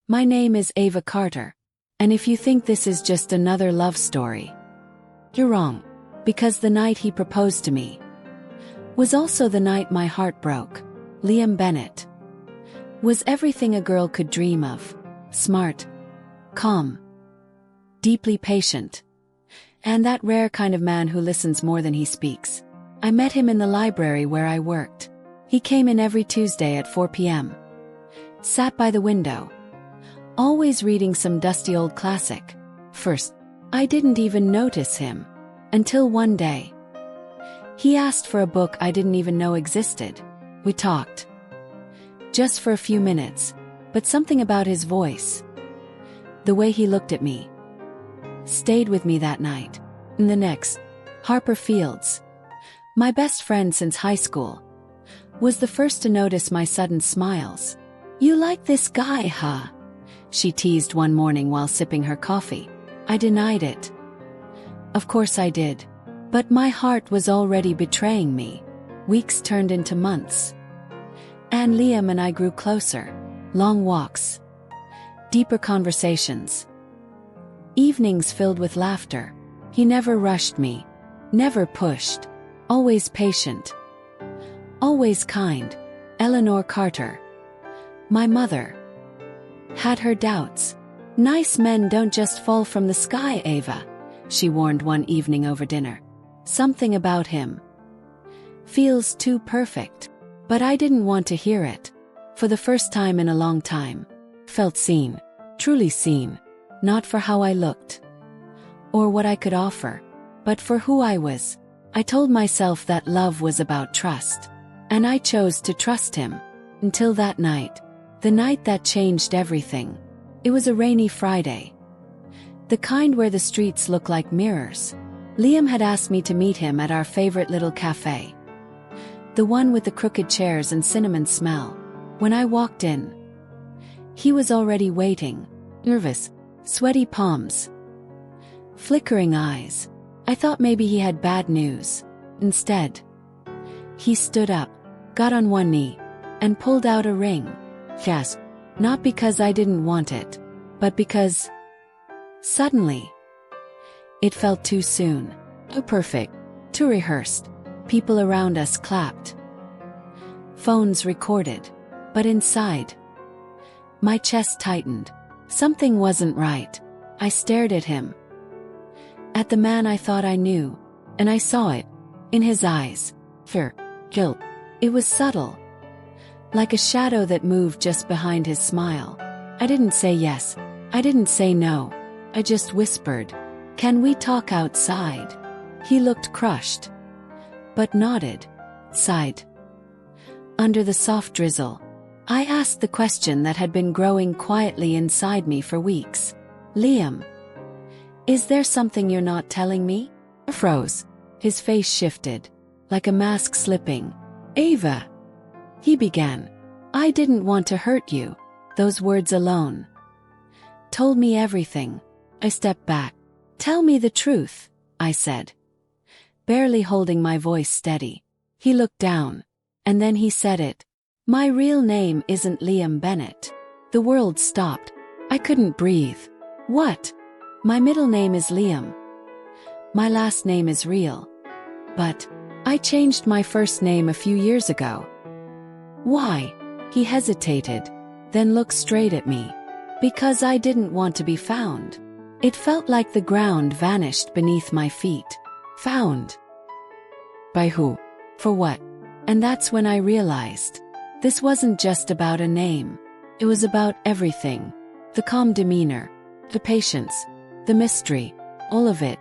My name is Ava Carter, and if you think this is just another love story, you're wrong, because the night he proposed to me was also the night my heart broke. Liam Bennett was everything a girl could dream of. Smart, calm, deeply patient, and that rare kind of man who listens more than he speaks. I met him in the library where I worked. He came in every Tuesday at 4 p.m., sat by the window, always reading some dusty old classic. First, I didn't even notice him, until one day he asked for a book I didn't even know existed. We talked just for a few minutes, but something about his voice, the way he looked at me, stayed with me that night. And the next, Harper Fields, my best friend since high school, was the first to notice my sudden smiles. "You like this guy, huh?" she teased one morning while sipping her coffee. I denied it. Of course I did. But my heart was already betraying me. Weeks turned into months, and Liam and I grew closer. Long walks, deeper conversations, evenings filled with laughter. He never rushed me, never pushed, always patient, always kind. Eleanor Carter, my mother, had her doubts. "Nice men don't just fall from the sky, Ava," she warned one evening over dinner. "Something about him feels too perfect." But I didn't want to hear it. For the first time in a long time, felt seen, truly seen, not for how I looked or what I could offer, but for who I was. I told myself that love was about trust, and I chose to trust him. Until that night, the night that changed everything. It was a rainy Friday, the kind where the streets look like mirrors. Liam had asked me to meet him at our favorite little cafe, the one with the crooked chairs and cinnamon smell. When I walked in, he was already waiting, nervous, sweaty palms, flickering eyes. I thought maybe he had bad news. Instead, he stood up, got on one knee, and pulled out a ring. Yes, not because I didn't want it, but because suddenly it felt too soon, too perfect, too rehearsed. People around us clapped, phones recorded, but inside, my chest tightened. Something wasn't right. I stared at him, at the man I thought I knew, and I saw it in his eyes. Fear, guilt. It was subtle, like a shadow that moved just behind his smile. I didn't say yes. I didn't say no. I just whispered, "Can we talk outside?" He looked crushed, but nodded, sighed. Under the soft drizzle, I asked the question that had been growing quietly inside me for weeks. "Liam, is there something you're not telling me?" I froze. His face shifted, like a mask slipping. "Ava," he began, "I didn't want to hurt you." Those words alone told me everything. I stepped back. "Tell me the truth," I said, barely holding my voice steady. He looked down, and then he said it. "My real name isn't Liam Bennett." The world stopped. I couldn't breathe. "What?" "My middle name is Liam. My last name is real. But I changed my first name a few years ago." "Why?" He hesitated, then looked straight at me. "Because I didn't want to be found." It felt like the ground vanished beneath my feet. Found? By who? For what? And that's when I realized this wasn't just about a name. It was about everything. The calm demeanor, the patience, the mystery, all of it.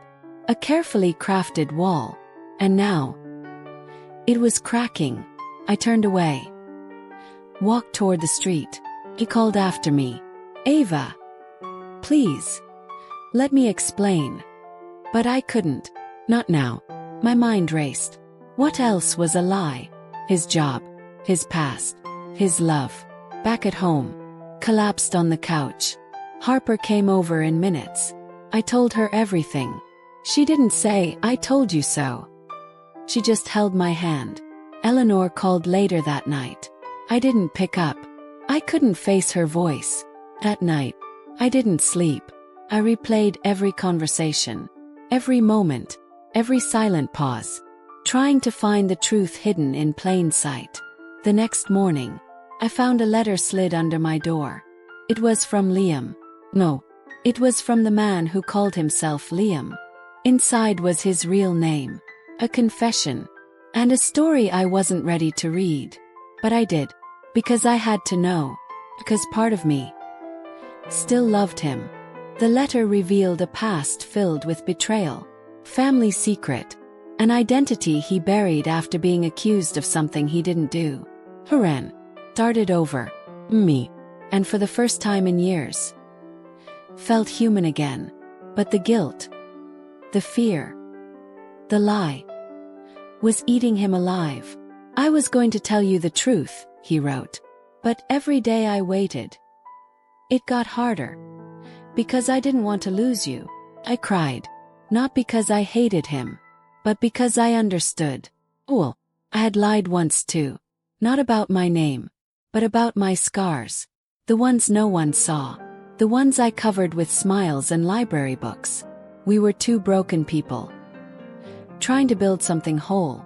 A carefully crafted wall. And now, it was cracking. I turned away, walked toward the street. He called after me, "Ava, please, let me explain." But I couldn't. Not now. My mind raced. What else was a lie? His job, his past, his love. Back at home, collapsed on the couch. Harper came over in minutes. I told her everything. She didn't say, "I told you so." She just held my hand. Eleanor called later that night. I didn't pick up. I couldn't face her voice. At night, I didn't sleep. I replayed every conversation, every moment, every silent pause, trying to find the truth hidden in plain sight. The next morning, I found a letter slid under my door. It was from Liam. No, it was from the man who called himself Liam. Inside was his real name, a confession, and a story I wasn't ready to read. But I did, because I had to know, because part of me still loved him. The letter revealed a past filled with betrayal, family secret, an identity he buried after being accused of something he didn't do. Haran started over, me, and for the first time in years, felt human again. But the guilt, the fear, the lie, was eating him alive. I was going to tell you the truth, he wrote. But every day I waited, it got harder. Because I didn't want to lose you. I cried. Not because I hated him, but because I understood. Well, I had lied once too. Not about my name, but about my scars. The ones no one saw. The ones I covered with smiles and library books. We were two broken people, trying to build something whole.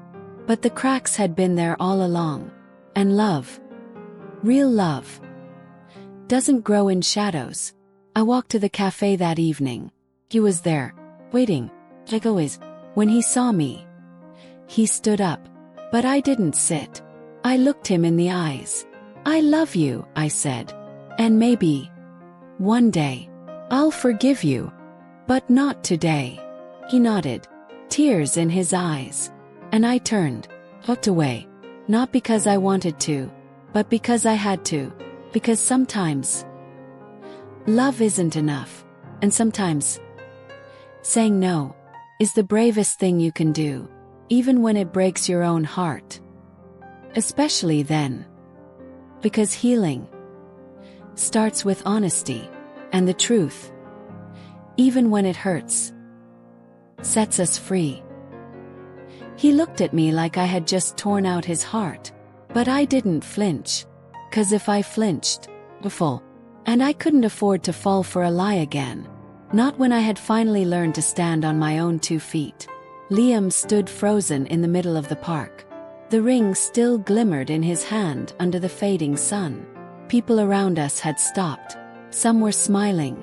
But the cracks had been there all along. And love, real love, doesn't grow in shadows. I walked to the cafe that evening. He was there, waiting, like always. When he saw me, he stood up. But I didn't sit. I looked him in the eyes. I love you, I said. And maybe one day I'll forgive you. But not today. He nodded, tears in his eyes. And I turned, looked away. Not because I wanted to, but because I had to. Because sometimes love isn't enough. And sometimes saying no is the bravest thing you can do, even when it breaks your own heart. Especially then. Because healing starts with honesty, and the truth, even when it hurts, sets us free. He looked at me like I had just torn out his heart. But I didn't flinch. 'Cause if I flinched, full. And I couldn't afford to fall for a lie again. Not when I had finally learned to stand on my own 2 feet. Liam stood frozen in the middle of the park. The ring still glimmered in his hand under the fading sun. People around us had stopped. Some were smiling,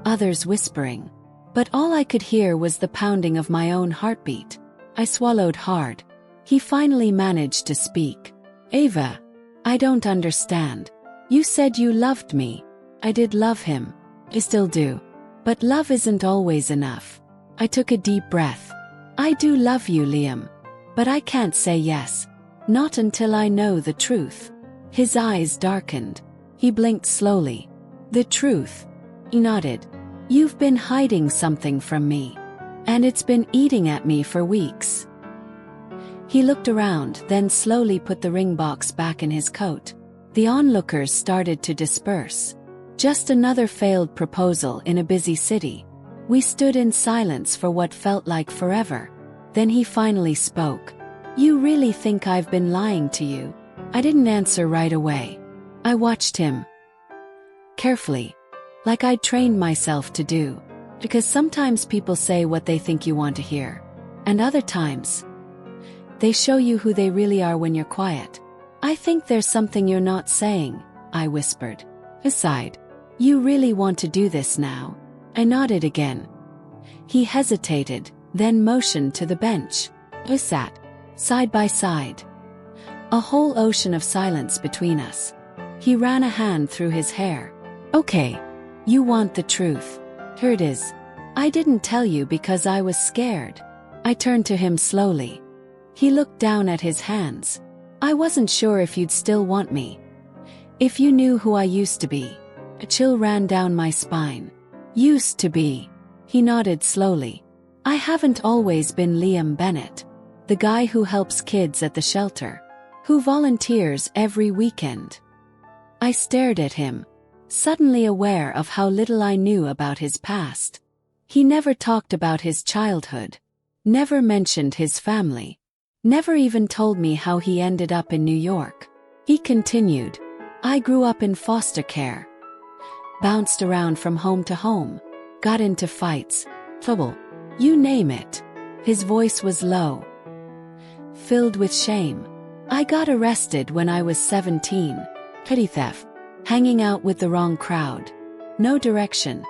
others whispering. But all I could hear was the pounding of my own heartbeat. I swallowed hard. He finally managed to speak. Ava, I don't understand. You said you loved me. I did love him. I still do. But love isn't always enough. I took a deep breath. I do love you, Liam. But I can't say yes. Not until I know the truth. His eyes darkened. He blinked slowly. The truth. He nodded. You've been hiding something from me. And it's been eating at me for weeks. He looked around, then slowly put the ring box back in his coat. The onlookers started to disperse. Just another failed proposal in a busy city. We stood in silence for what felt like forever. Then he finally spoke. You really think I've been lying to you? I didn't answer right away. I watched him carefully, like I'd trained myself to do. Because sometimes people say what they think you want to hear. And other times, they show you who they really are when you're quiet. I think there's something you're not saying, I whispered. Aside, you really want to do this now? I nodded again. He hesitated, then motioned to the bench. We sat, side by side. A whole ocean of silence between us. He ran a hand through his hair. Okay, you want the truth. Here it is. I didn't tell you because I was scared. I turned to him slowly. He looked down at his hands. I wasn't sure if you'd still want me. If you knew who I used to be. A chill ran down my spine. Used to be. He nodded slowly. I haven't always been Liam Bennett. The guy who helps kids at the shelter. Who volunteers every weekend. I stared at him, suddenly aware of how little I knew about his past. He never talked about his childhood. Never mentioned his family. Never even told me how he ended up in New York. He continued. I grew up in foster care. bounced around from home to home, got into fights, trouble, you name it. His voice was low, filled with shame. I got arrested when I was 17. Petty theft. Hanging out with the wrong crowd. No direction.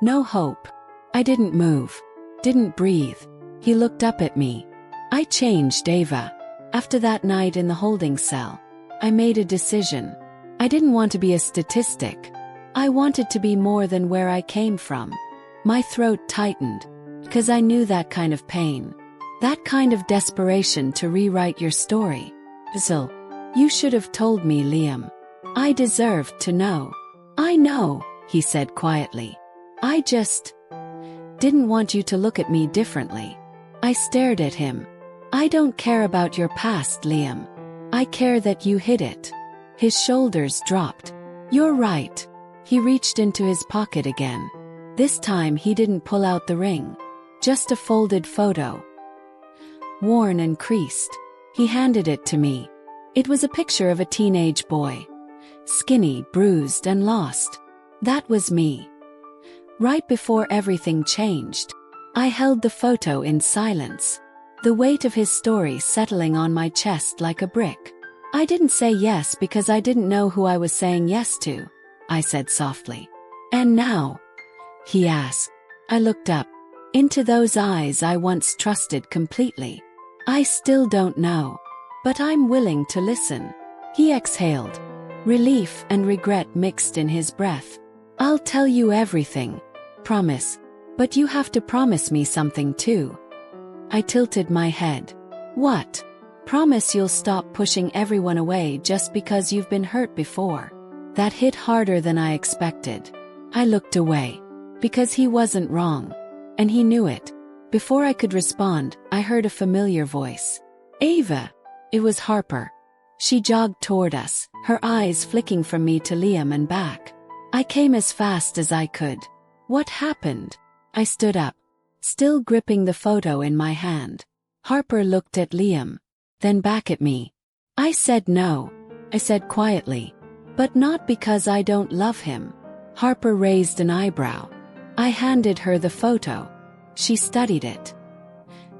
No hope. I didn't move. Didn't breathe. He looked up at me. I changed, Ava. After that night in the holding cell, I made a decision. I didn't want to be a statistic. I wanted to be more than where I came from. My throat tightened, because I knew that kind of pain. That kind of desperation to rewrite your story. So, you should have told me, Liam. I deserved to know. I know, he said quietly. I just didn't want you to look at me differently. I stared at him. I don't care about your past, Liam. I care that you hid it. His shoulders dropped. You're right. He reached into his pocket again. This time he didn't pull out the ring. Just a folded photo. Worn and creased. He handed it to me. It was a picture of a teenage boy. Skinny, bruised, and lost. That was me. Right before everything changed. I held the photo in silence. The weight of his story settling on my chest like a brick. I didn't say yes because I didn't know who I was saying yes to. I said softly. And now? He asked. I looked up. Into those eyes I once trusted completely. I still don't know. But I'm willing to listen. He exhaled. Relief and regret mixed in his breath. I'll tell you everything. Promise. But you have to promise me something too. I tilted my head. What? Promise you'll stop pushing everyone away just because you've been hurt before. That hit harder than I expected. I looked away. Because he wasn't wrong. And he knew it. Before I could respond, I heard a familiar voice. Ava. It was Harper. She jogged toward us, her eyes flicking from me to Liam and back. I came as fast as I could. What happened? I stood up, still gripping the photo in my hand. Harper looked at Liam, then back at me. I said no, I said quietly. But not because I don't love him. Harper raised an eyebrow. I handed her the photo. She studied it.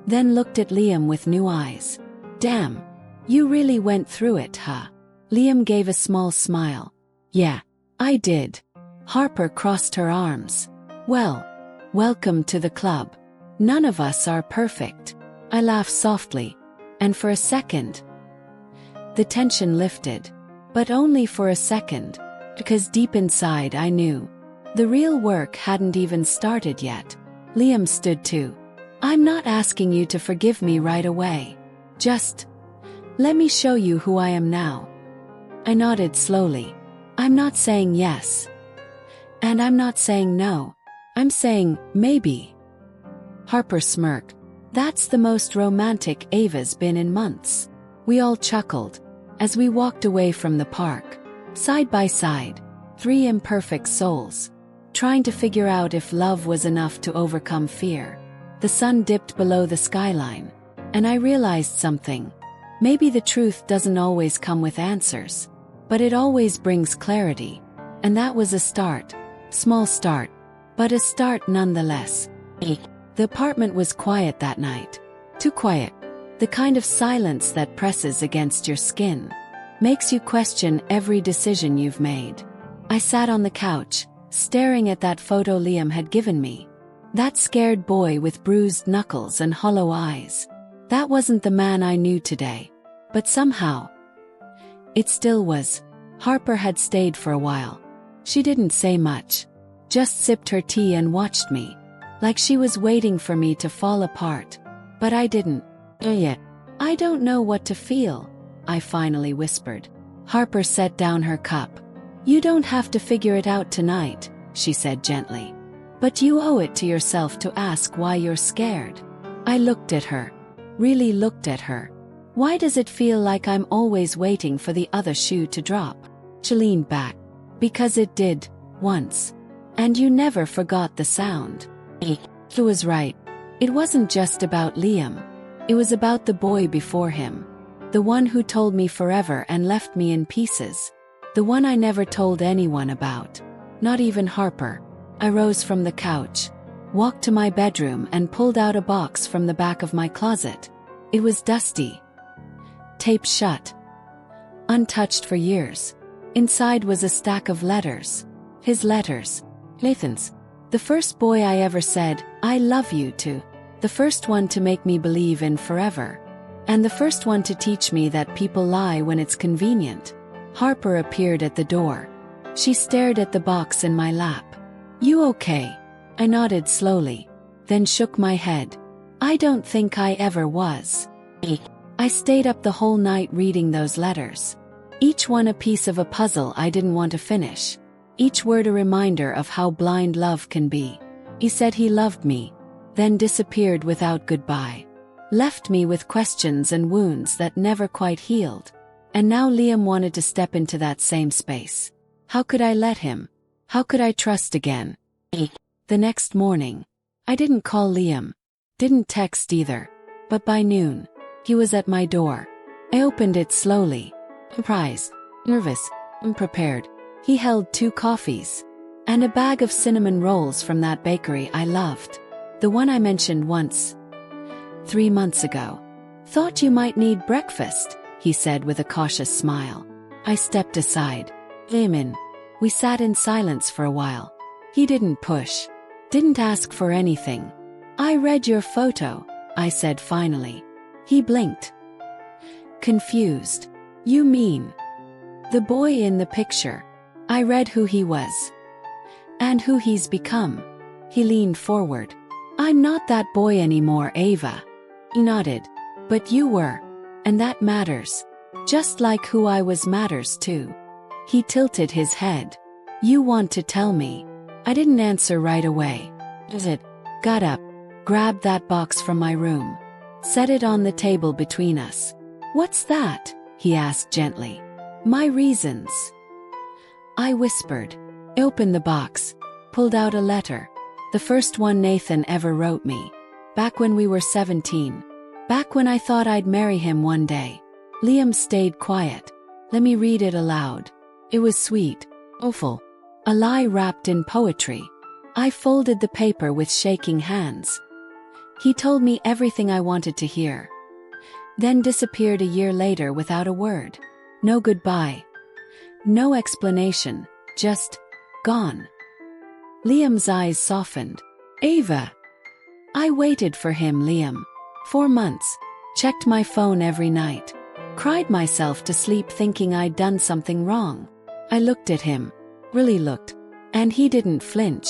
Then looked at Liam with new eyes. Damn. You really went through it, huh? Liam gave a small smile. Yeah, I did. Harper crossed her arms. Well, welcome to the club. None of us are perfect. I laughed softly, and for a second, the tension lifted. But only for a second, because deep inside I knew the real work hadn't even started yet. Liam stood too. I'm not asking you to forgive me right away. Just let me show you who I am now. I nodded slowly. I'm not saying yes. And I'm not saying no. I'm saying maybe. Harper smirked. That's the most romantic Ava's been in months. We all chuckled as we walked away from the park. Side by side, three imperfect souls, trying to figure out if love was enough to overcome fear. The sun dipped below the skyline, and I realized something. Maybe the truth doesn't always come with answers, but it always brings clarity. And that was a start. Small start, but a start nonetheless. The apartment was quiet that night. Too quiet. The kind of silence that presses against your skin. Makes you question every decision you've made. I sat on the couch, staring at that photo Liam had given me. That scared boy with bruised knuckles and hollow eyes. That wasn't the man I knew today. But somehow, it still was. Harper had stayed for a while. She didn't say much. Just sipped her tea and watched me. Like she was waiting for me to fall apart. But I didn't. Yet. I don't know what to feel, I finally whispered. Harper set down her cup. You don't have to figure it out tonight, she said gently. But you owe it to yourself to ask why you're scared. I looked at her. Really looked at her. Why does it feel like I'm always waiting for the other shoe to drop? She leaned back. Because it did, once. And you never forgot the sound. He was right. It wasn't just about Liam. It was about the boy before him. The one who told me forever and left me in pieces. The one I never told anyone about. Not even Harper. I rose from the couch, walked to my bedroom and pulled out a box from the back of my closet. It was dusty, taped shut, untouched for years. Inside was a stack of letters. His letters. Nathan's. The first boy I ever said, "I love you" to. The first one to make me believe in forever. And the first one to teach me that people lie when it's convenient. Harper appeared at the door. She stared at the box in my lap. "You okay?" I nodded slowly, then shook my head. "I don't think I ever was." I stayed up the whole night reading those letters. Each one a piece of a puzzle I didn't want to finish. Each word a reminder of how blind love can be. He said he loved me, then disappeared without goodbye. Left me with questions and wounds that never quite healed. And now Liam wanted to step into that same space. How could I let him? How could I trust again? The next morning, I didn't call Liam. Didn't text either. But by noon, he was at my door. I opened it slowly. Surprised, nervous, unprepared. He held 2 coffees and a bag of cinnamon rolls from that bakery I loved. The one I mentioned once, 3 months ago. "Thought you might need breakfast," he said with a cautious smile. I stepped aside. "Came in." We sat in silence for a while. He didn't push. Didn't ask for anything. "I read your photo," I said finally. He blinked. Confused. "You mean the boy in the picture?" I read who he was. "And who he's become." He leaned forward. "I'm not that boy anymore, Ava." He nodded. "But you were. And that matters. Just like who I was matters too." He tilted his head. "You want to tell me?" I didn't answer right away. Does it? Got up, grabbed that box from my room, set it on the table between us. "What's that?" he asked gently. "My reasons." I whispered. I opened the box, pulled out a letter. The first one Nathan ever wrote me. Back when we were 17. Back when I thought I'd marry him one day. Liam stayed quiet. Let me read it aloud. It was sweet, awful. A lie wrapped in poetry. I folded the paper with shaking hands. He told me everything I wanted to hear. Then disappeared a year later without a word. No goodbye. No explanation, just gone. Liam's eyes softened. "Ava." I waited for him, Liam. 4 months. Checked my phone every night. Cried myself to sleep thinking I'd done something wrong. I looked at him. Really looked. And he didn't flinch.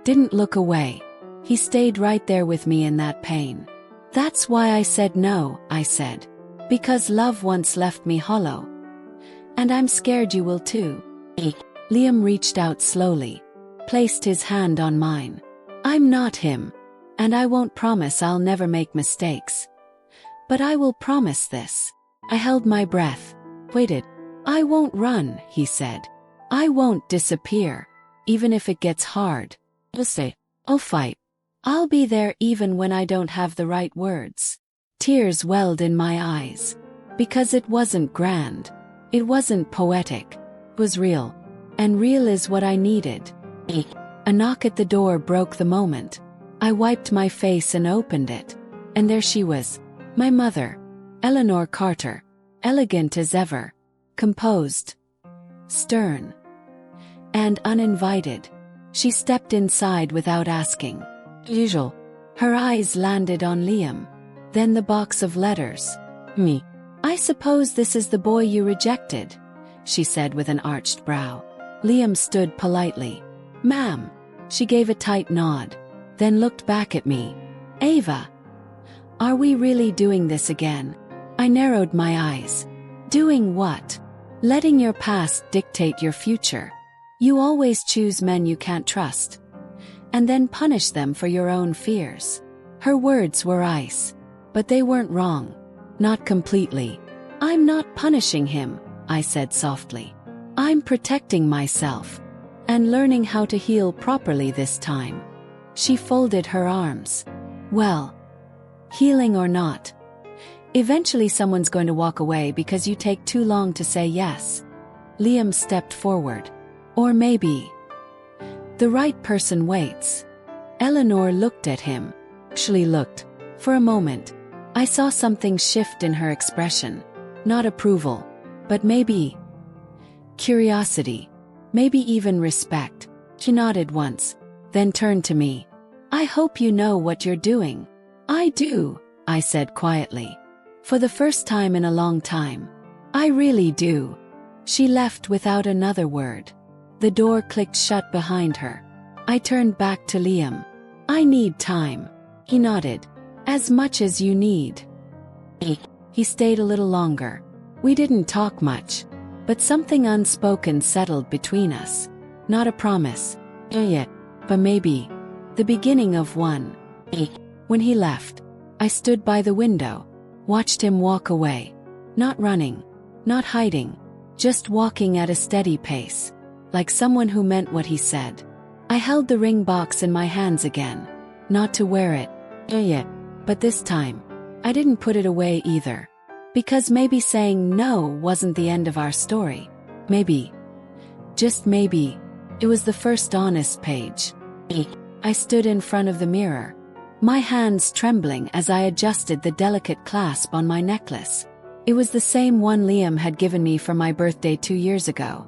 Didn't look away. He stayed right there with me in that pain. "That's why I said no," I said. "Because love once left me hollow. And I'm scared you will too." Liam reached out slowly, placed his hand on mine. "I'm not him. And I won't promise I'll never make mistakes. But I will promise this." I held my breath, waited. "I won't run," he said. "I won't disappear. Even if it gets hard. I'll say, I'll fight. I'll be there even when I don't have the right words." Tears welled in my eyes. Because it wasn't grand. It wasn't poetic. It was real. And real is what I needed. A knock at the door broke the moment. I wiped my face and opened it. And there she was. My mother. Eleanor Carter. Elegant as ever. Composed. Stern. And uninvited. She stepped inside without asking. Usual. Her eyes landed on Liam. Then the box of letters. "Me. I suppose this is the boy you rejected," she said with an arched brow. Liam stood politely. "Ma'am." She gave a tight nod. Then looked back at me. "Ava. Are we really doing this again?" I narrowed my eyes. "Doing what?" "Letting your past dictate your future. You always choose men you can't trust. And then punish them for your own fears." Her words were ice. But they weren't wrong. Not completely. "I'm not punishing him," I said softly. "I'm protecting myself. And learning how to heal properly this time." She folded her arms. "Well, healing or not, eventually someone's going to walk away because you take too long to say yes." Liam stepped forward. "Or maybe The right person waits. Eleanor looked at him. Actually looked. For a moment, I saw something shift in her expression. Not approval, but maybe curiosity. Maybe even respect. She nodded once, then turned to me. I hope you know what you're doing. I do, I said quietly. For the first time in a long time. I really do. She left without another word. The door clicked shut behind her. I turned back to Liam. I need time. He nodded. As much as you need. He stayed a little longer. We didn't talk much, but something unspoken settled between us. Not a promise, yet, but maybe the beginning of one. When he left, I stood by the window, watched him walk away. Not running, not hiding, just walking at a steady pace, like someone who meant what he said. I held the ring box in my hands again, not to wear it, yet, but this time, I didn't put it away either. Because maybe saying no wasn't the end of our story. Maybe, just maybe, it was the first honest page. I stood in front of the mirror, my hands trembling as I adjusted the delicate clasp on my necklace. It was the same one Liam had given me for my birthday 2 years ago.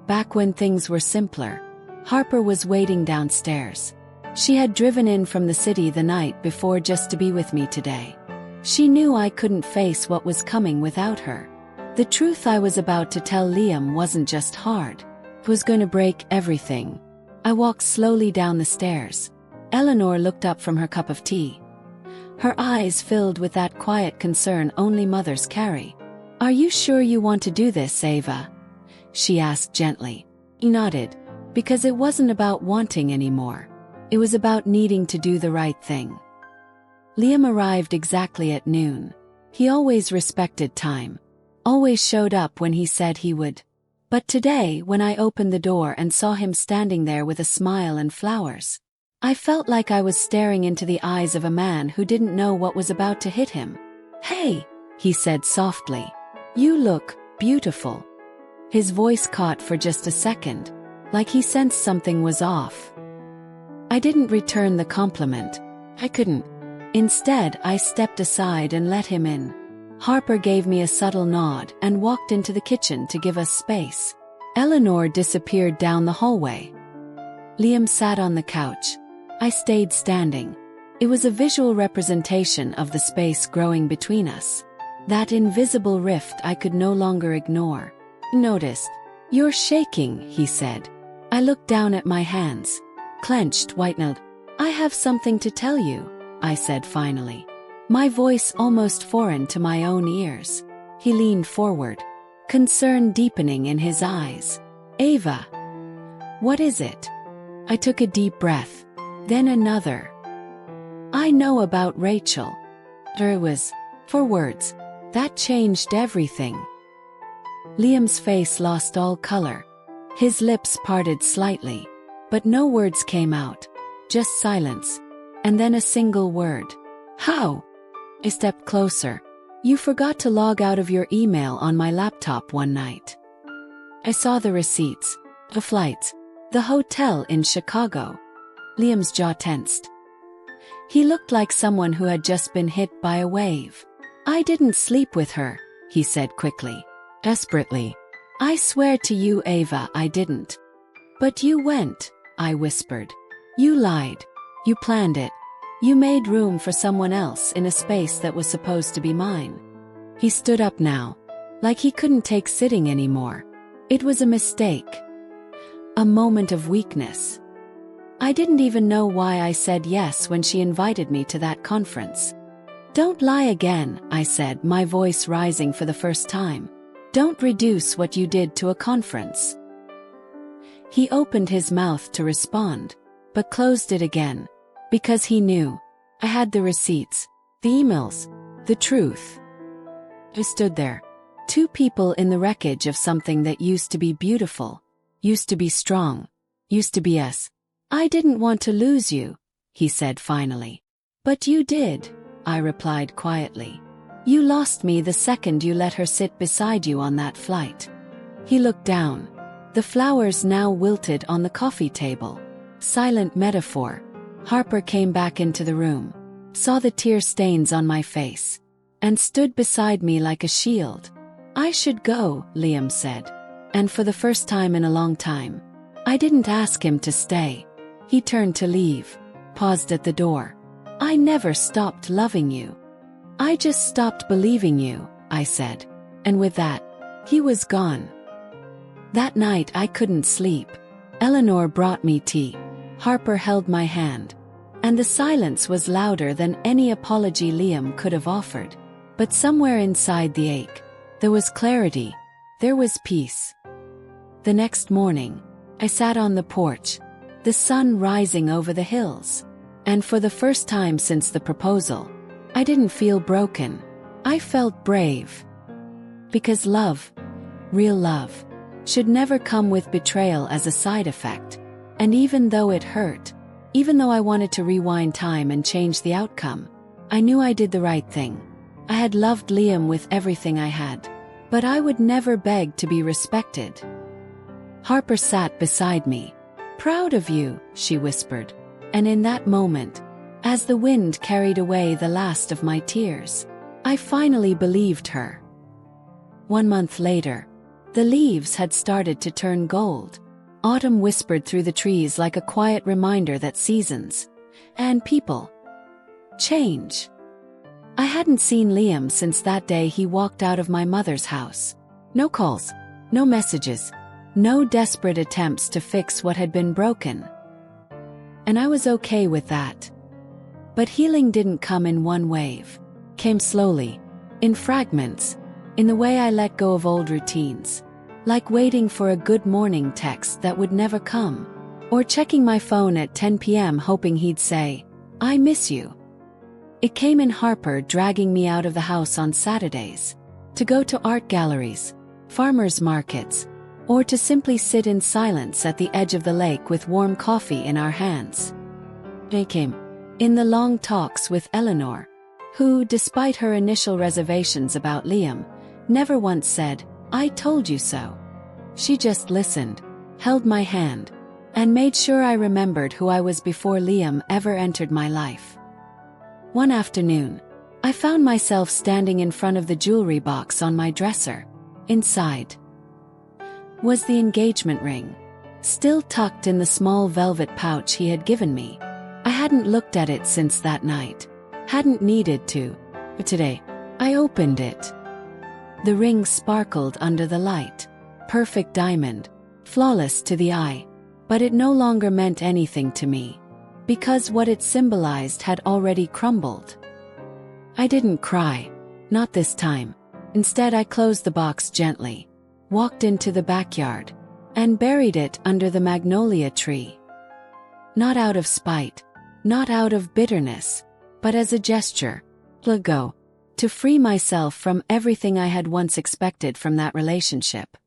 Back when things were simpler, Harper was waiting downstairs. She had driven in from the city the night before just to be with me today. She knew I couldn't face what was coming without her. The truth I was about to tell Liam wasn't just hard. It was going to break everything. I walked slowly down the stairs. Eleanor looked up from her cup of tea. Her eyes filled with that quiet concern only mothers carry. Are you sure you want to do this, Ava? She asked gently. He nodded, because it wasn't about wanting anymore. It was about needing to do the right thing. Liam arrived exactly at noon. He always respected time. Always showed up when he said he would. But today, when I opened the door and saw him standing there with a smile and flowers, I felt like I was staring into the eyes of a man who didn't know what was about to hit him. Hey, he said softly. You look beautiful. His voice caught for just a second, like he sensed something was off. I didn't return the compliment. I couldn't. Instead, I stepped aside and let him in. Harper gave me a subtle nod and walked into the kitchen to give us space. Eleanor disappeared down the hallway. Liam sat on the couch. I stayed standing. It was a visual representation of the space growing between us. That invisible rift I could no longer ignore. Noticed. You're shaking, he said. I looked down at my hands. Clenched, white-knuckled. I have something to tell you, I said finally. My voice almost foreign to my own ears. He leaned forward, concern deepening in his eyes. Ava. What is it? I took a deep breath. Then another. I know about Rachel. It was, for words, that changed everything. Liam's face lost all color. His lips parted slightly, but no words came out. Just silence. And then a single word. How? I stepped closer. You forgot to log out of your email on my laptop one night. I saw the receipts, the flights, the hotel in Chicago. Liam's jaw tensed. He looked like someone who had just been hit by a wave. I didn't sleep with her, he said quickly, desperately. I swear to you, Ava, I didn't. But you went, I whispered. You lied. You planned it. You made room for someone else in a space that was supposed to be mine. He stood up now, like he couldn't take sitting anymore. It was a mistake. A moment of weakness. I didn't even know why I said yes when she invited me to that conference. Don't lie again, I said, my voice rising for the first time. Don't reduce what you did to a conference. He opened his mouth to respond, but closed it again, because he knew. I had the receipts, the emails, the truth. I stood there, two people in the wreckage of something that used to be beautiful, used to be strong, used to be us. I didn't want to lose you, he said finally. But you did, I replied quietly. You lost me the second you let her sit beside you on that flight. He looked down. The flowers now wilted on the coffee table. Silent metaphor. Harper came back into the room, saw the tear stains on my face, and stood beside me like a shield. "I should go," Liam said. And for the first time in a long time, I didn't ask him to stay. He turned to leave, paused at the door. "I never stopped loving you. I just stopped believing you," I said. And with that, he was gone. That night I couldn't sleep. Eleanor brought me tea. Harper held my hand. And the silence was louder than any apology Liam could have offered. But somewhere inside the ache, there was clarity. There was peace. The next morning, I sat on the porch, the sun rising over the hills. And for the first time since the proposal, I didn't feel broken. I felt brave. Because love, real love, should never come with betrayal as a side effect. And even though it hurt, even though I wanted to rewind time and change the outcome, I knew I did the right thing. I had loved Liam with everything I had, but I would never beg to be respected. Harper sat beside me. "Proud of you," she whispered. And in that moment, as the wind carried away the last of my tears, I finally believed her. 1 month later, the leaves had started to turn gold. Autumn whispered through the trees like a quiet reminder that seasons and people change. I hadn't seen Liam since that day he walked out of my mother's house. No calls, no messages, no desperate attempts to fix what had been broken. And I was okay with that. But healing didn't come in one wave. Came slowly, in fragments, in the way I let go of old routines. Like waiting for a good morning text that would never come. Or checking my phone at 10 p.m. hoping he'd say, "I miss you." It came in Harper dragging me out of the house on Saturdays. To go to art galleries, farmers markets, or to simply sit in silence at the edge of the lake with warm coffee in our hands. They came in the long talks with Eleanor, who, despite her initial reservations about Liam, never once said, "I told you so." She just listened, held my hand, and made sure I remembered who I was before Liam ever entered my life. One afternoon, I found myself standing in front of the jewelry box on my dresser. Inside was the engagement ring, still tucked in the small velvet pouch he had given me. I hadn't looked at it since that night, hadn't needed to, but today, I opened it. The ring sparkled under the light, perfect diamond, flawless to the eye, but it no longer meant anything to me, because what it symbolized had already crumbled. I didn't cry, not this time. Instead, I closed the box gently, walked into the backyard, and buried it under the magnolia tree. Not out of spite, not out of bitterness, but as a gesture, let go, to free myself from everything I had once expected from that relationship.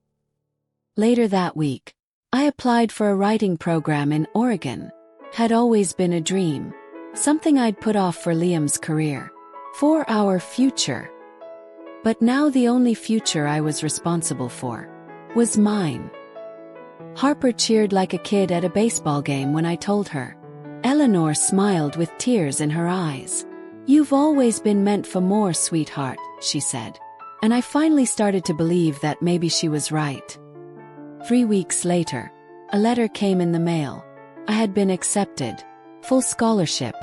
Later that week, I applied for a writing program in Oregon. Had always been a dream, something I'd put off for Liam's career, for our future. But now the only future I was responsible for was mine. Harper cheered like a kid at a baseball game when I told her. Eleanor smiled with tears in her eyes. "You've always been meant for more, sweetheart," she said. And I finally started to believe that maybe she was right. 3 weeks later, a letter came in the mail. I had been accepted. Full scholarship.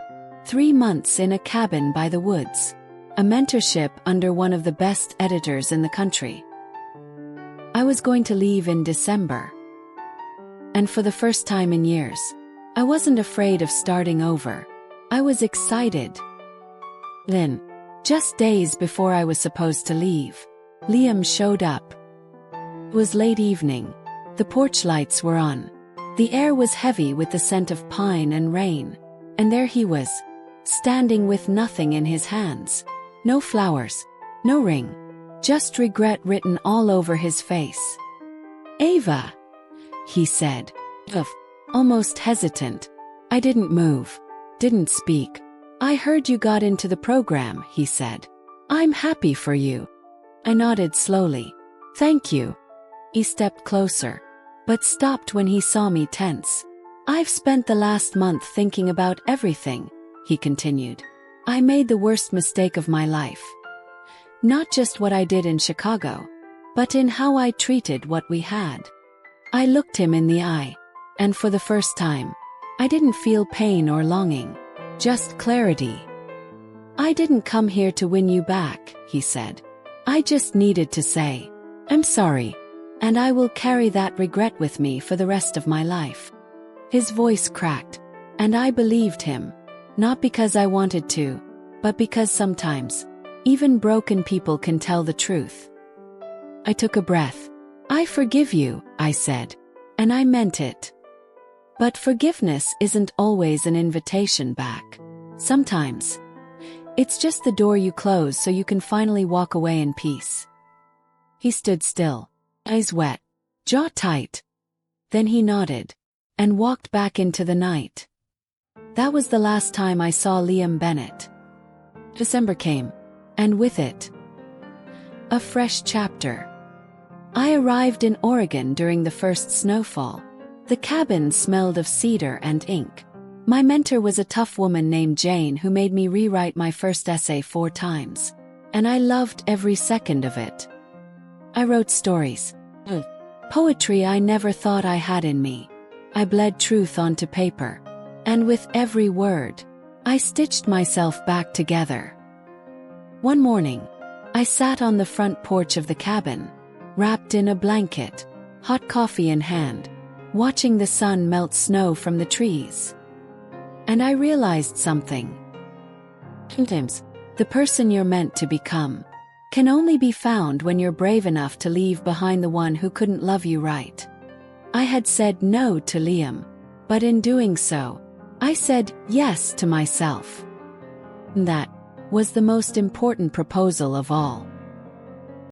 3 months in a cabin by the woods. A mentorship under one of the best editors in the country. I was going to leave in December. And for the first time in years, I wasn't afraid of starting over. I was excited. Then, just days before I was supposed to leave, Liam showed up. It was late evening. The porch lights were on. The air was heavy with the scent of pine and rain. And there he was, standing with nothing in his hands. No flowers, no ring, just regret written all over his face. "Ava," he said, almost hesitant. I didn't move, didn't speak. "I heard you got into the program," he said. "I'm happy for you." I nodded slowly. "Thank you." He stepped closer. but stopped when he saw me tense. I've spent the last month thinking about everything, he continued. I made the worst mistake of my life. Not just what I did in Chicago, but in how I treated what we had. I looked him in the eye, and for the first time, I didn't feel pain or longing, just clarity. I didn't come here to win you back, he said. I just needed to say, I'm sorry, and I will carry that regret with me for the rest of my life. His voice cracked, and I believed him, not because I wanted to, but because sometimes, even broken people can tell the truth. I took a breath. I forgive you, I said, and I meant it. But forgiveness isn't always an invitation back. Sometimes, it's just the door you close so you can finally walk away in peace. He stood still, eyes wet, jaw tight. Then he nodded, and walked back into the night. That was the last time I saw Liam Bennett. December came, and with it, a fresh chapter. I arrived in Oregon during the first snowfall. The cabin smelled of cedar and ink. My mentor was a tough woman named Jane who made me rewrite my first essay 4 times. And I loved every second of it. I wrote stories. Poetry I never thought I had in me. I bled truth onto paper. And with every word, I stitched myself back together. One morning, I sat on the front porch of the cabin, wrapped in a blanket, hot coffee in hand, watching the sun melt snow from the trees. And I realized something. Sometimes, the person you're meant to become can only be found when you're brave enough to leave behind the one who couldn't love you right. I had said no to Liam, but in doing so, I said yes to myself. That was the most important proposal of all.